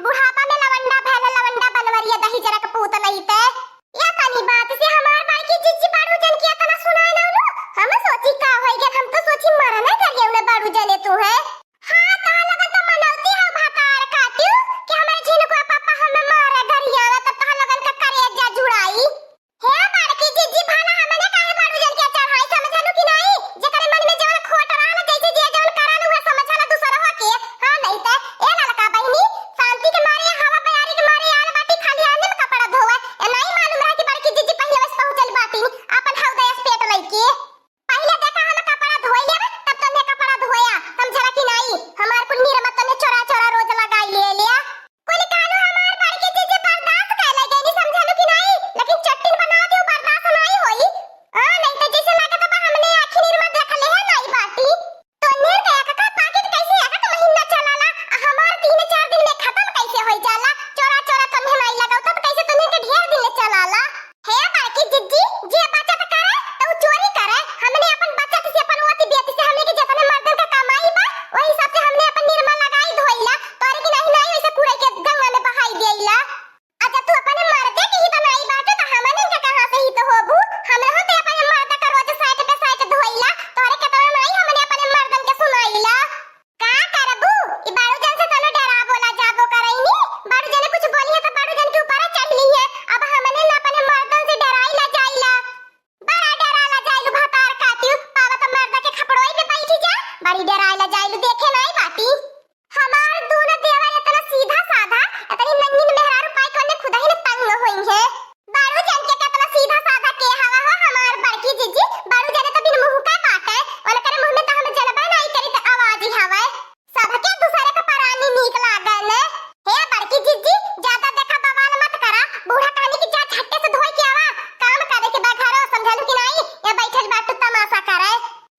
बुढ़ापा में लवंडा भैले लवंडा बनवरिया दही जरा का पूत नहीं ते या तनी बात से हमार बाई की जिज्जी बाड़ू जन किया तना सुनाए ना लो हम सोची का होई गन हम तो सोची मरा ना करिए उन्हें बाड़ू जने तू है हां ता लगा तो मनौती है भातार काट्यू कि हमारे झिन को पापा हमें मारे घरिया तब ता लगन का करेजा जुड़ाई हे बाड़ की जिज्जी भाला हमने काहे बाड़ू जन के चढ़ाई समझलू कि नहीं जेकर मन में जवन खोट रहल जैसे जे जवन करालू है समझला दूसरा हो के हां नहीं ते ए ललका बहिनी शांति के मारे हवा प्यारी के मारे आल बाटी खाली आने में कपड़ा धोवे ए नहीं मालूम रहा कि बड़की जिज्जी पहले बस पहुंचल बाटी अपन हृदय पेट लइके पहले देखा हम कपड़ा धोई लेबे तब तने कपड़ा धोया समझला कि नहीं हमार कुल निरमत ने चोरा चोरा रोज लगाई ले लिया कोई कानो हमार बड़की जिज्जी बर्दाश्त कर ले गई नहीं समझलू कि नहीं लेकिन चट्टिन बना दियो बर्दाश्त नहीं होई हां नहीं तो जैसे लागत बा हमने आखिर निरमत रख ले है नहीं बाटी तो नेर गया का पाकिट कैसे आका तो महीना चलाला हमार 3-4 दिन में खत्म कैसे होई जाला चोरा चोरा तुम्हें नहीं लगाओ तब कैसे तुम्हें के ढेर दिन में चलाला हे बाकी जिज्जी जे बचत करे तो चोरी करे हमने अपन बचत से अपन ओती बेटी से हमने के जितने मर्दन का कमाई बा वही हिसाब से हमने अपन निर्मा लगाई धोइला तोरे की नहीं नहीं वैसे कूड़े के गंगा में बहाई देइला अच्छा तू अपन मर्दे की ही बनाई बाटे तो हमने के कहां से ही तो होबू हमने होते अपन मर्द का रोज साइड पे साइड धोइला तोरे के तो नहीं हमने अपन मर्दन के सुनाइला का करबू ई बाड़ू जन से तने डरा बोला जाबो करैनी बाड़ू जने कुछ बोलिए तो बाड़ू जन के ऊपर चढ़ ली है अब हमने ना अपन मर्दन से डराइला जाइला बड़ा डराला जाइलू भातार काट्यू पावा तो मर्द के खपड़ोई पे बैठी जा बड़ी डराइला जाइलू देखे नहीं बाटी हमार दोनों देवर इतना सीधा साधा इतनी नंगीन मेहरारू पाई कोने खुदा ही ने तंग होई है बाड़ू जन के कितना सीधा साधा के हवा हो हमार बड़की जिज्जी बाड़ू जने तो बिन मुंह का बाटे वाला करे मुंह में तो हम जलबा नहीं करी तो आवाज ही हवा सबके दूसरे का परानी नीक लागल हे बड़की जिज्जी ज्यादा देखा बवाल मत करा बूढ़ा कहानी की जा झट्टे से धोई के आवा काम करे के बघारो समझलू कि नहीं ये बैठल बात तू तमाशा करे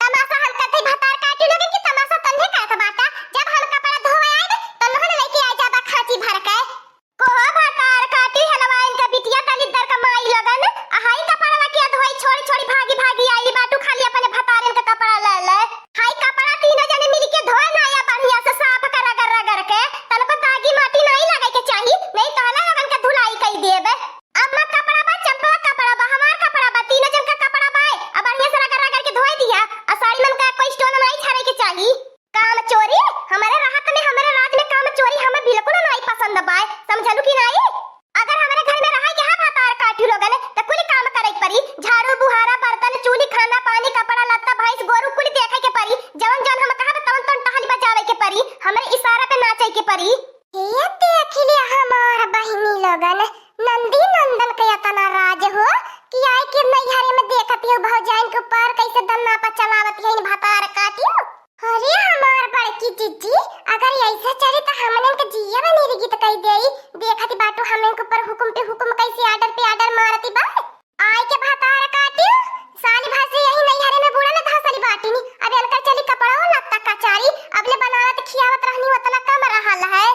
तमाशा हम करते भातार काट्यू लगे कि तमाशा तन्हे करत बाटा जब हम कपड़ा धोए आए तो लोहन लेके आ जाबा खाची भर के को भातार काट्यू हलवाइन का बिटिया तनी दर का माई लगन हाई कपड़ा के धोई छोड़ी छोड़ी भागी भागी आई बाटू खाली अपने भातारन का कपड़ा ले ले हाई कपड़ा तीनों जने मिल के धोए ना या बढ़िया से साफ कर रगड़ के तन को तागी माटी नहीं लगे के चाहिए नहीं तो अलग लगन का धुलाई कई देबे अम्मा कपड़ा बा चंपा कपड़ा बा हमार कपड़ा बा तीनों जन का कपड़ा बा अब बढ़िया से रगड़ के धोए दिया आ साड़ी मन का कोई स्टोन नहीं छाड़े के चाहिए काम चोरी हमारे राहत में हमारे राज में काम चोरी हमें बिल्कुल नहीं पसंद बा समझलू कि नहीं अगर हमारे घर में रहा के हां भातार काट्यू लोगन त कुल काम करे के परी झाड़ू बुहारा बर्तन चूल्ही खाना पानी कपड़ा लत्ता भैंस गोरु कुल देखे के परी जवन जवन हम कहब तवन तवन टहल बजावे के परी हमारे इशारा पे नाचे के परी ये देख ले हमार बहिनी लोगन नंदी नंदन के इतना राज हो कि आए के नैहरे में देखत हो भौजाइन के ऊपर कैसे दन्ना पर चलावत है भातार काट्यू अरे हमार बड़की जिज्जी अगर ऐसा चले तो हमने के जिया बनी रही तो कह देई देखती बाटू हमने के ऊपर हुकुम पे हुकुम कैसे आर्डर पे आर्डर मारती बा आए के भातार काट्यू साली भाषे यही नैहरे में बुड़ा न धसली बाटी नी अब अलकर चली कपड़ा हो लत्ता कचारी अबले बनावत खियावत रहनी उतना कम रहल है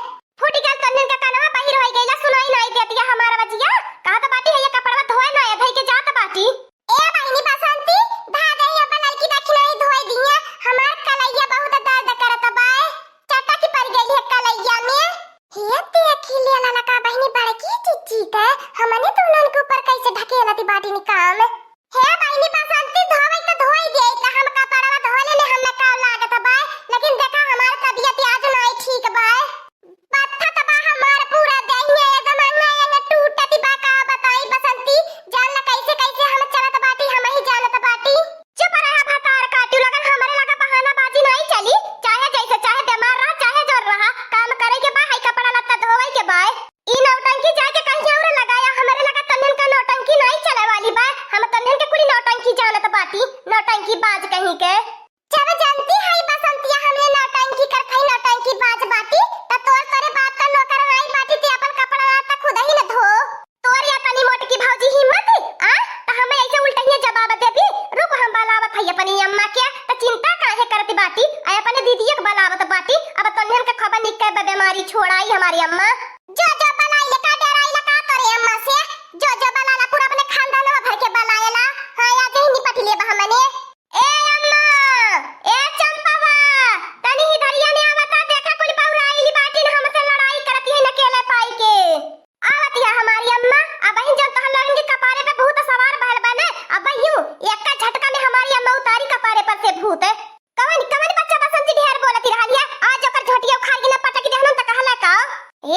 फूटी गल तन्ने का कनवा बहिर होई गइला सुनाई नहीं देती हमारा बजिया कहा तो बाटी है ये कपड़ा धोए ना है धई के जात बाटी ए बहिनी बसंती धा दे अब लड़की देखी नहीं धोई दिया हमार कलैया बहुत दर्द करत बाए चटा की पड़ गई है कलैया में हे देखी ले लाला का बहिनी बड़की चिच्ची का हमने तो उनन के ऊपर कैसे ढकेलती बाटी नी काम हे बहिनी बसंती धोवे तो धोई दे त हम कपड़ा धो ले हम का लागत बाए लेकिन देखा हमार तबीयत आज नहीं ठीक बाए पत्था तबा हमार पूरा देहिया एकदम अंगना टूटती बा का बताई बसंती जान ल कैसे कैसे हम चलत बाटी हम ही जानत बाटी चुप रहा भातार काट्यू लगन हमारे लगा बहाना बाजी नहीं चली चाहे जैसे चाहे बीमार रहा चाहे जोर रहा काम करे के बा है कपड़ा लत्ता धोवे के बा ई नौटंकी जाके कहीं और लगाया हमारे लगा तन्नन का नौटंकी नहीं चले वाली बा हम तन्नन के कुली नौटंकी जानत बाटी नौटंकी बाज कहीं के जब जानती है बसंतिया हमने नौटंकी कर खई नौटंकी बाज बाटी त तोर तोरे बाप का नौकर आई बाटी ते अपन कपड़ा लत्ता खुद ही न धो तोर या तनी मोट की भौजी हिम्मत आ त हमें ऐसे उल्टा ही जवाब देबी रुक हम बलावत है अपनी अम्मा के त चिंता काहे करती बाटी आ अपने दीदी के बलावत बाटी अब तन्हन के खबर निकल बीमारी छोड़ाई हमारी अम्मा जो जो बलाई लका डराई लका तोरे अम्मा से जो जो बलाला पूरा अपने खानदान में भर के बलायला हां या जही निपट ले बा हमने ए अम्मा ए चंपावा तनी इधर या ने आवता देखा कुल बहुराइली बाटी हमसे लड़ाई करती है न केले फाड़ के ना पटक दे हम त कहला का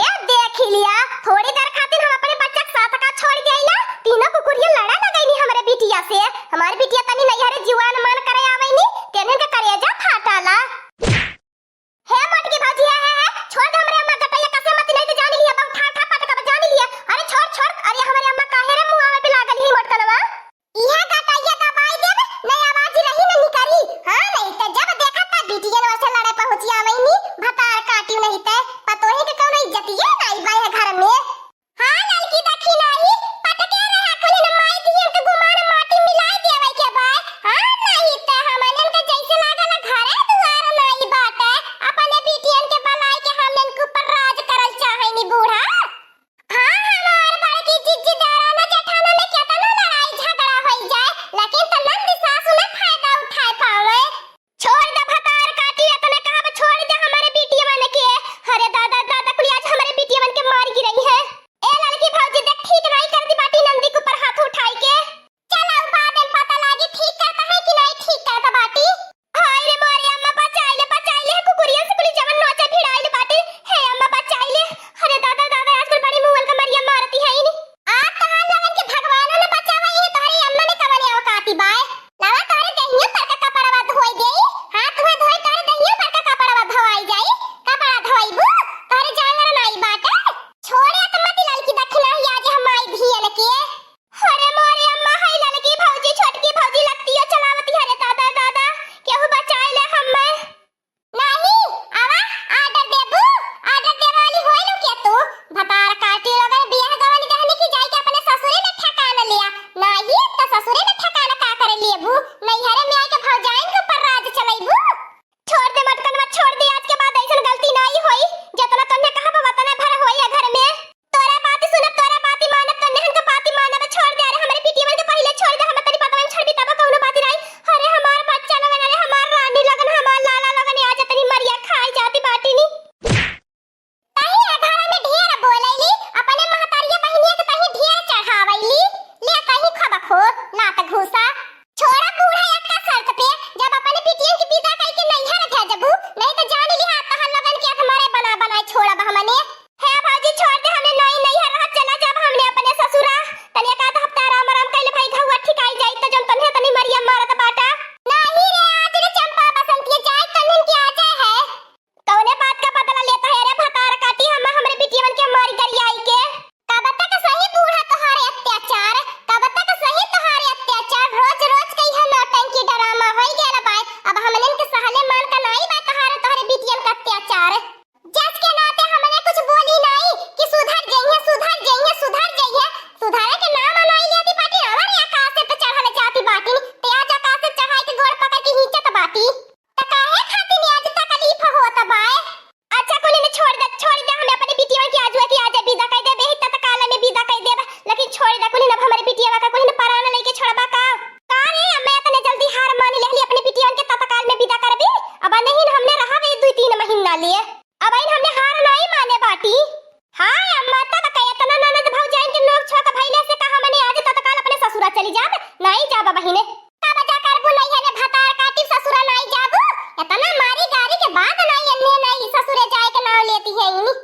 ए देख लिया थोड़ी देर खातिर हम अपने बच्चा के साथ का छोड़ देई ना तीनों कुकुरिया लड़ा लगईनी हमरे बिटिया से हमारी बिटिया तनी नैहरे जीवान मान करे आवेनी तेने के करेजा फाटाला हे मोटकी भाजी है छोड़ दे हमरे अम्मा गटैया कसे मत नहीं तो जान लिया बम ठा ठा पटका जान लिया अरे छोड़ छोड़ अरे हमरे अम्मा काहे रे मुंह पे लागल ही मोटकलवा इहा गटैया दबाई देब नहीं आवाज रही न निकरी हां नहीं त जब देखा त बिटिया वसे लड़े पहुंची आवेनी भतार काटियो नहीं त पतोही के कौनो इज्जतिए नहीं बाय घर में हां लड़की देखी नहीं पटके रहा कोनी न माई दियन के गुमान माटी मिलाई देवे के बाय हां नहीं त हमनन के जैसे लागल घरे दुआर नहीं बाटे अपने बिटियन के बलाई के हमनन के ऊपर राज करल चाहेनी बूढ़ा हां हमार बड़की जिज्जी दराना जेठाना में केतना लड़ाई झगड़ा होई जाए लेकिन त नंदी सासु ने फायदा उठाए पावे छोड़ दे भतार काटी इतने कहां छोड़ दे हमारे बिटिया मन के अरे दादा दादा कुली आज हमारे बिटिया मन के मार गिरई है ए लड़की भौजी देख ठीक नहीं कर दी बाटी नंदी के ऊपर हाथ उठाई के चलो बाद में पता लागी ठीक करता है कि नहीं ठीक करता बाटी हाय रे मोरे अम्मा बचाइले कुकुरिया से कुली जवन नोचा भिड़ाइले बाटी हे अम्मा बचाइले अरे दादा दादा आजकल बड़ी मुंगल का मरिया मारती है इनी आ तहां लगन के भगवान ने बचावा है तोहरी अम्मा ने कवने औकाती बाय लवा तोरे दहिया पर का कपड़वा धोई देई हाथ धोए धोए तोरे दहिया पर का कपड़वा धोई जाई कपड़ा धोईबू तोरे जानवर नहीं बाटे छोड़े त मत लड़की दखना ही आज हम आई धियन के अरे मोरे अम्मा हाय लड़की भौजी छोटकी भौजी लगती है चलावती है रे दादा दादा केहू बचाए ले हम्मे नहीं आवा आर्डर देबू आर्डर देवे वाली होई नु के तू भतार काटी लगन बियाह गवन कहने की जाई के अपने ससुरे में ठकाना लिया नहीं त ससुरे में ठकाना का करे लेबू नैहरे में आई के भौजाइन के ऊपर राज चलाईबू छोड़ दे मटकन मत छोड़ दे आज के बाद ऐसन गलती नहीं होई जतना तन्ने कहा वतना भर होई घर में तोरा बात सुनब तोरा बात मानब तन्ने हम के बात मानब छोड़ दे अरे हमरे बिटिया के पहले छोड़ दे हम तनी पतवन छोड़ दी तब कौनो बात नहीं अरे हमार बच्चा लगन अरे हमार रानी लगन हमार लाला लगन आज तनी मरिया खाई जाती बाटी नी ताही घर में ढेर बोलैली अपने महतारिया बहिनिया के ताही ढेर चढ़ावैली ले ताही खबखो लात घुसा छोड़ा बूढ़ा एक शर्त पे जब अपने बिटिया की विदा कई के नैहर भेजबू नहीं तो जान ली हाथ तहन लगन के हमारे बना बनाई छोड़ब हमने हे भाजी छोड़ दे हमने नहीं नैहर रह चला जब हमने अपने ससुरा तनी का हफ्ता आराम आराम कइले भाई घुआ ठिकाई जाई त जन तन्हे तनी मरिया मारत बाटा नहीं रे आज रे चंपा बसंती जाए तन्हन के आ जाए है कौने बात का बदला लेता है रे भतार काटी हम हमरे बिटिया के मार गरियाई के कब तक सही बूढ़ा तोहारे अत्याचार कब तक सही तोहारे अत्याचार रोज रोज कई है नौटंकी ड्रामा होई गेल बाय अब हमनन के सहले मान का नहीं बा तोहारे बिटियन का अत्याचार जज के नाते हमने कुछ बोली नहीं कि सुधर जाइए सुधारे के नाम नहीं लेती बाटी हमारे आकाश पे चढ़ाने जाती बाटी ते आज आकाश से चढ़ाई के गोड़ पकड़ के हिचत बाटी त काहे खाती ने आज तकलीफ होत बाय अच्छा कोनी ने छोड़ दे हम अपने बिटिया की आज विदा कर दे बेही तत्काल में विदा कर देब लेकिन छोड़ दे कोनी ने हमारे बिटिया का कोनी ने परान लेके छोड़बा का रे मैं इतने जल्दी हार मान लेली अपने बिटिया के तत्काल में विदा करबे अब नहीं हमने रहा वे 2-3 महीना लिए अब हमने हार नहीं माने बाटी हां अम्मा तब कहे तना ननद भौजाइन के नोक छोक भइले से कहा मैंने आज तत्काल अपने ससुरा चली जाब नहीं जाब बहिने का बजा करबू नहीं है भतार काटी ससुरा नहीं जाबू इतना मारी गारी के बाद नहीं अन्ने नहीं ससुरे जाए के नाम लेती है इनी